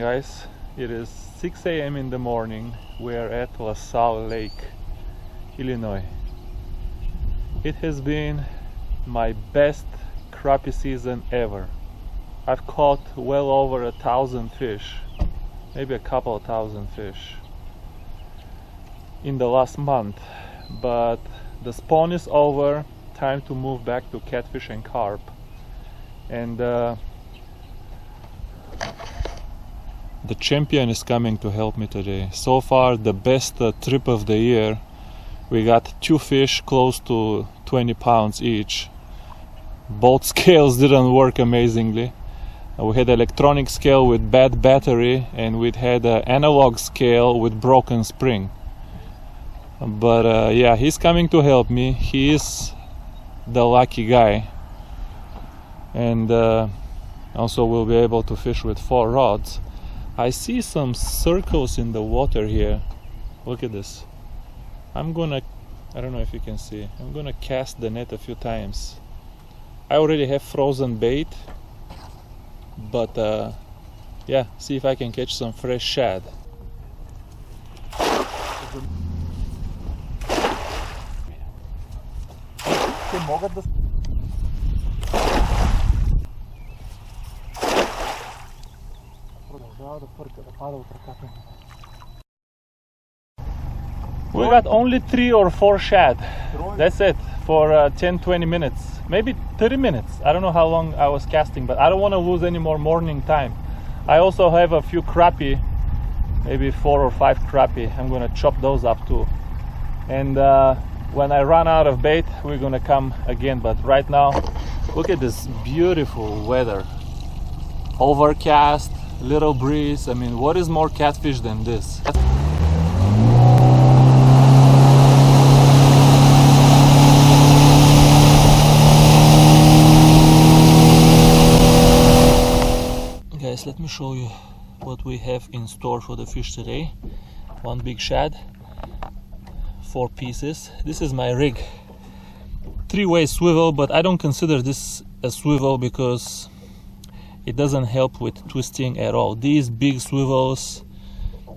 guys. It is 6 a.m. in the morning. We are at LaSalle Lake, Illinois. It has been my best crappie season ever. I've caught well over 1,000 fish, maybe a couple of thousand fish in the last month, but the spawn is over. Time to move back to catfish and carp. And the champion is coming to help me today. So far the best trip of the year. We got 2 fish close to 20 pounds each. Both scales didn't work amazingly. We had electronic scale with bad battery, and we had an analog scale with broken spring. But yeah, he's coming to help me. He is the lucky guy, and also we'll be able to fish with 4 rods. I see some circles in the water here. Look at this. I don't know if you can see, I'm gonna cast the net a few times. I already have frozen bait, but yeah, see if I can catch some fresh shad. We got only 3 or 4 shad. That's it for 10-20 minutes, maybe 30 minutes. I don't know how long I was casting, but I don't want to lose any more morning time. I also have a few crappie, maybe 4 or 5 crappie. I'm gonna chop those up too. And when I run out of bait, we're gonna come again. But right now, look at this beautiful weather. Overcast, little breeze. I mean, what is more catfish than this? Guys, let me show you what we have in store for the fish today. 1 big shad, 4 pieces. This is my rig. 3-way swivel, but I don't consider this a swivel because it doesn't help with twisting at all. These big swivels,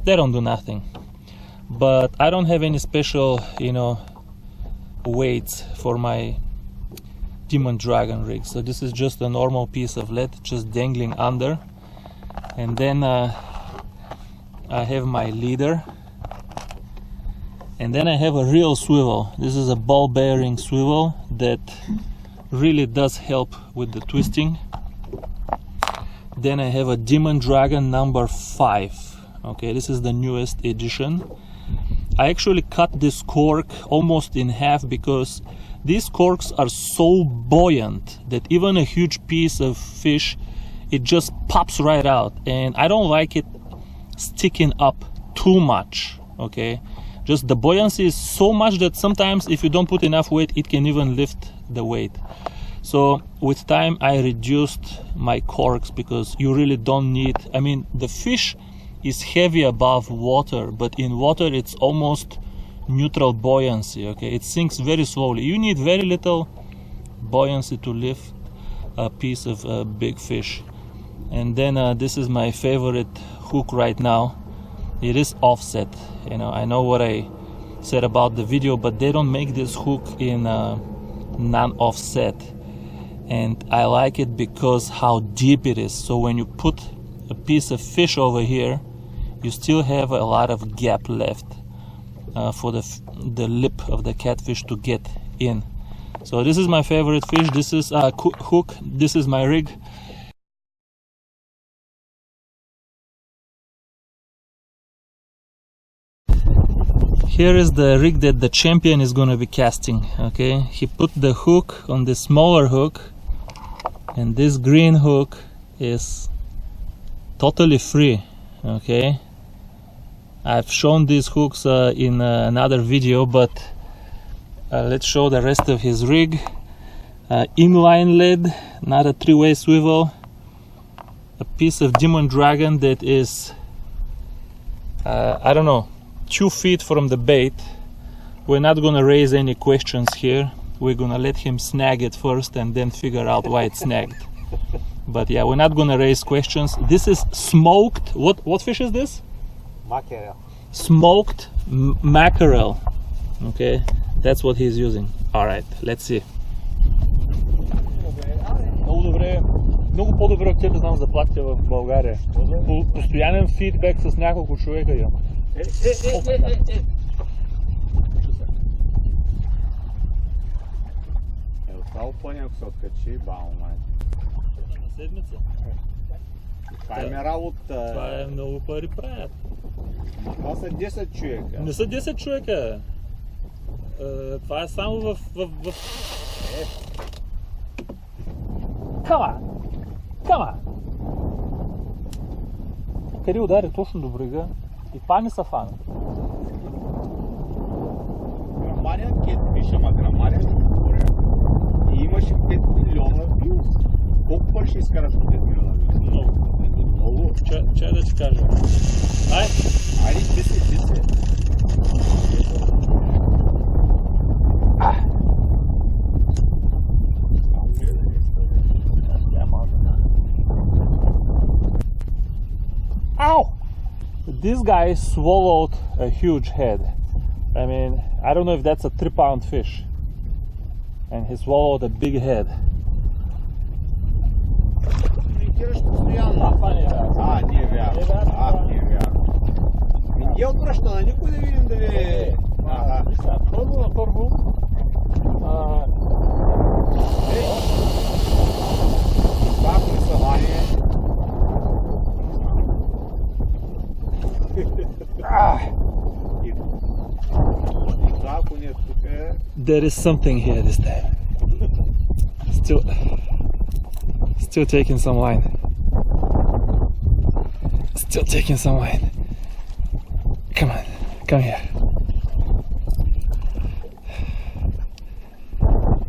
they don't do nothing. But I don't have any special, weights for my Demon Dragon rig. So this is just a normal piece of lead just dangling under. And then I have my leader. And then I have a real swivel. This is a ball bearing swivel that really does help with the twisting. Then I have a Demon Dragon number 5. Okay, this is the newest edition. I actually cut this cork almost in half because these corks are so buoyant that even a huge piece of fish, it just pops right out, and I don't like it sticking up too much. Okay, just the buoyancy is so much that sometimes if you don't put enough weight, it can even lift the weight. So with time I reduced my corks because you really don't need, I mean, the fish is heavy above water, but in water it's almost neutral buoyancy. Okay, it sinks very slowly. You need very little buoyancy to lift a piece of big fish. And then this is my favorite hook right now. It is offset. I know what I said about the video, but they don't make this hook in non-offset, and I like it because how deep it is. So when you put a piece of fish over here, you still have a lot of gap left for the lip of the catfish to get in. So this is my favorite fish. This is a hook. This is my rig. Here is the rig that the champion is going to be casting. Okay, he put the hook on the smaller hook, and this green hook is totally free. Okay, I've shown these hooks in another video, but let's show the rest of his rig. Inline lead, not a 3-way swivel, a piece of Demon Dragon that is I don't know, 2 feet from the bait. We're not gonna raise any questions here. We're gonna let him snag it first and then figure out why it's snagged. But yeah, we're not gonna raise questions. This is smoked. What fish is this? Mackerel. Smoked mackerel. Okay, that's what he's using. All right, let's see. Много добре. Много по-добре от да знам заплатите в България. Постоянен фидбек с няколко човека имам. Това опъня, ако се откачи, бао, май. На седмица. Това е работа. Това е много пари правят. Това са 10 човека. Не са 10 човека. Това е само в... Come on! Къде удари точно до брега и това не са фана. Грамарен кетфиш, ама грамарен говоря. И имаше 5 милиона вюз. Колко пари ще изкараш от 5 милиона вюз? Много. Чай да ти кажа. Айде, ти се. Ow! This guy swallowed a huge head. I mean, I don't know if that's a 3-pound fish. And he swallowed a big head. Коментираш постоянно. Това не е вярно. Не е вярно. Не е вярно. Не отвръща на никой да видим дали е. Първо. Това ако не съвание. There is something here this time. Still taking some line. Come on, come here.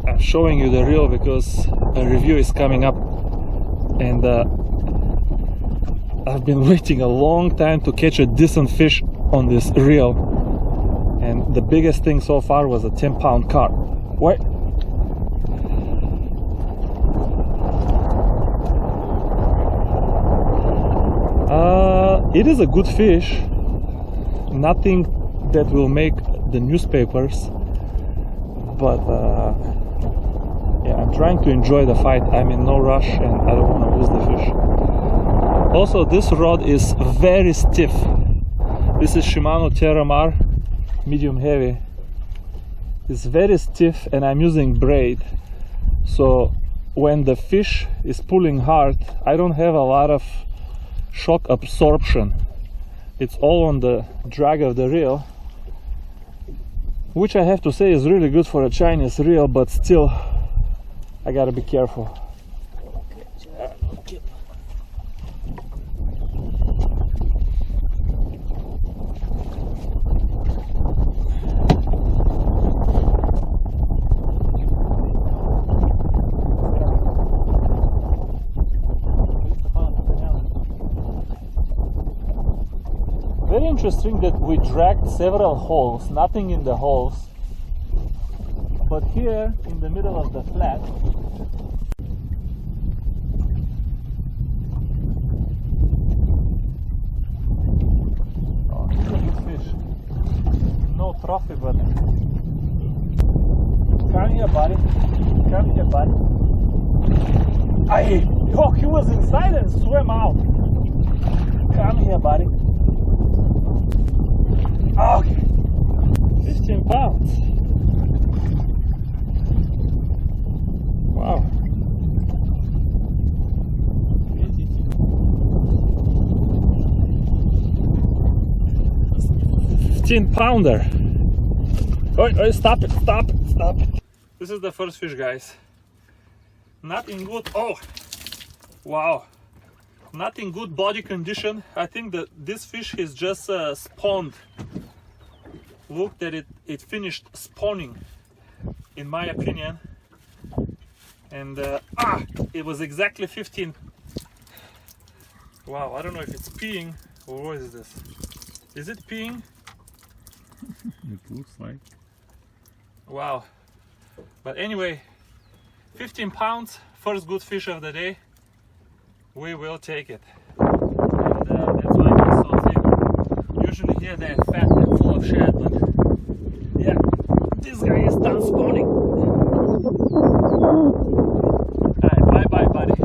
I'm showing you the reel because a review is coming up, and I've been waiting a long time to catch a decent fish on this reel, and the biggest thing so far was a 10-pound carp. What? It is a good fish, nothing that will make the newspapers, but yeah, I'm trying to enjoy the fight. I'm in no rush and I don't want to lose the fish. Also, this rod is very stiff. This is Shimano Terramar medium heavy. It's very stiff and I'm using braid, so when the fish is pulling hard, I don't have a lot of shock absorption. It's all on the drag of the reel, which I have to say is really good for a Chinese reel, but still I gotta be careful. Very interesting that we dragged several holes, nothing in the holes, but here in the middle of the flat he's a good fish. No trophy, but come here, buddy. Aye! Oh, he was inside and swam out. Come here, buddy. Oh, 15 pounds. Wow. 15-pounder. Oh, stop it. This is the first fish, guys. Not in good, wow. Not in good body condition. I think that this fish is just spawned. Look that it finished spawning, in my opinion, and it was exactly 15. Wow, I don't know if it's peeing or what is this? Is it peeing? It looks like. Wow, but anyway, 15 pounds, first good fish of the day. We will take it. And that's why it's so thick. Usually here they're fat and full of shad, but yeah, this guy is done spawning. Alright, bye bye, buddy.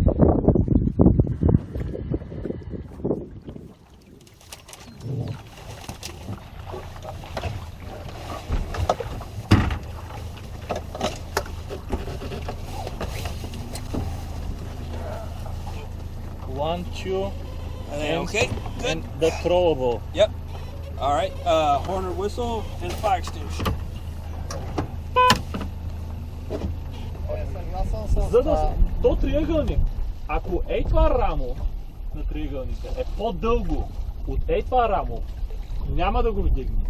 One, two, and, Okay, good. and the throwable. Yep. All right. Horn or whistle and fire extinguisher. За да то триъгълник, ако ей това рамо на триъгълника е по-дълго от ей това рамо, няма да го вдигне.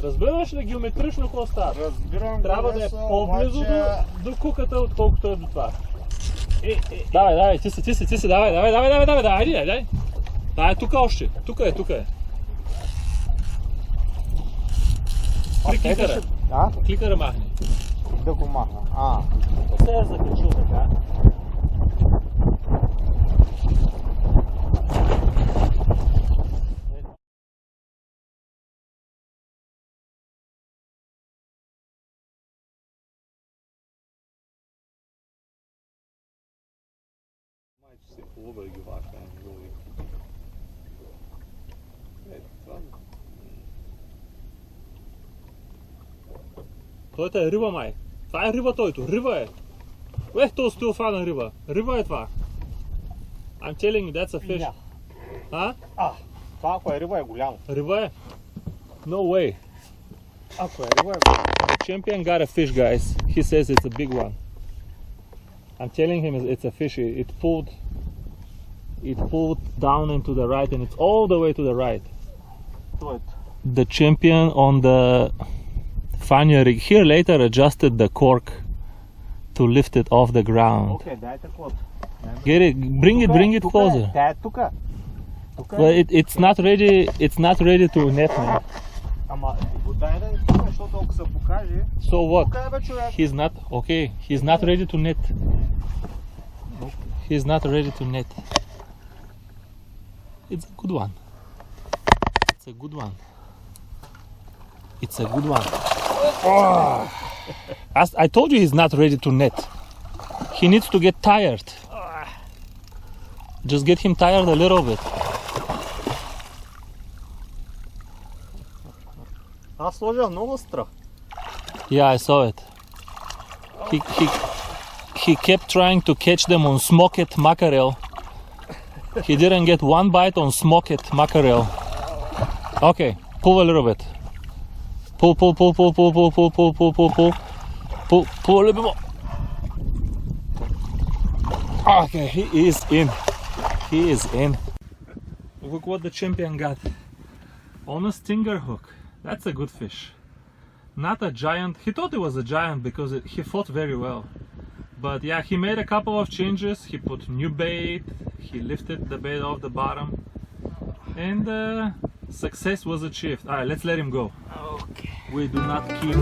Разбираш ли геометрично какво става? Разбирам. Трябва да е по-близо до куката, отколкото е до това. Давай, ти си, давай, айде. Да, е тук още. Тук е. Кликъра. Кликъра махни. Да го махна. Се е закачил така. Майче се полуба и ги вака. Той е риба, май. Това е риба, тойто. Риба е. То стои фана риба. Риба е това. I'm telling you, that's a fish. Това ако е риба е голямо. Риба е? No way. Ако е риба е голямо. Champion got a fish, guys. He says it's a big one. I'm telling him it's a fish. It pulled down into the right, and it's all the way to the right. The champion on the Fania rig here later adjusted the cork to lift it off the ground. Окей, дайте код. Get it, bring it closer. Тя е тука. But it's not ready to net, man. Ама, дай да е тука, защото ако се покаже... So what? Тука е бе, човек. He's not ready to net. He's not ready to net. It's a good one. I told you he's not ready to net. He needs to get tired. Just get him tired a little bit. Аз сложил много страх. Yeah, I saw it. He kept trying to catch them on smoked mackerel. He didn't get one bite on smoked mackerel. Okay, pull a little bit. Pull a little bit more. Okay, he is in. Look what the champion got. On a stinger hook. That's a good fish. Not a giant. He thought it was a giant because he fought very well. But yeah, he made a couple of changes. He put new bait. He lifted the bait off the bottom. And success was achieved. Alright, let's let him go. Okay. We do not keep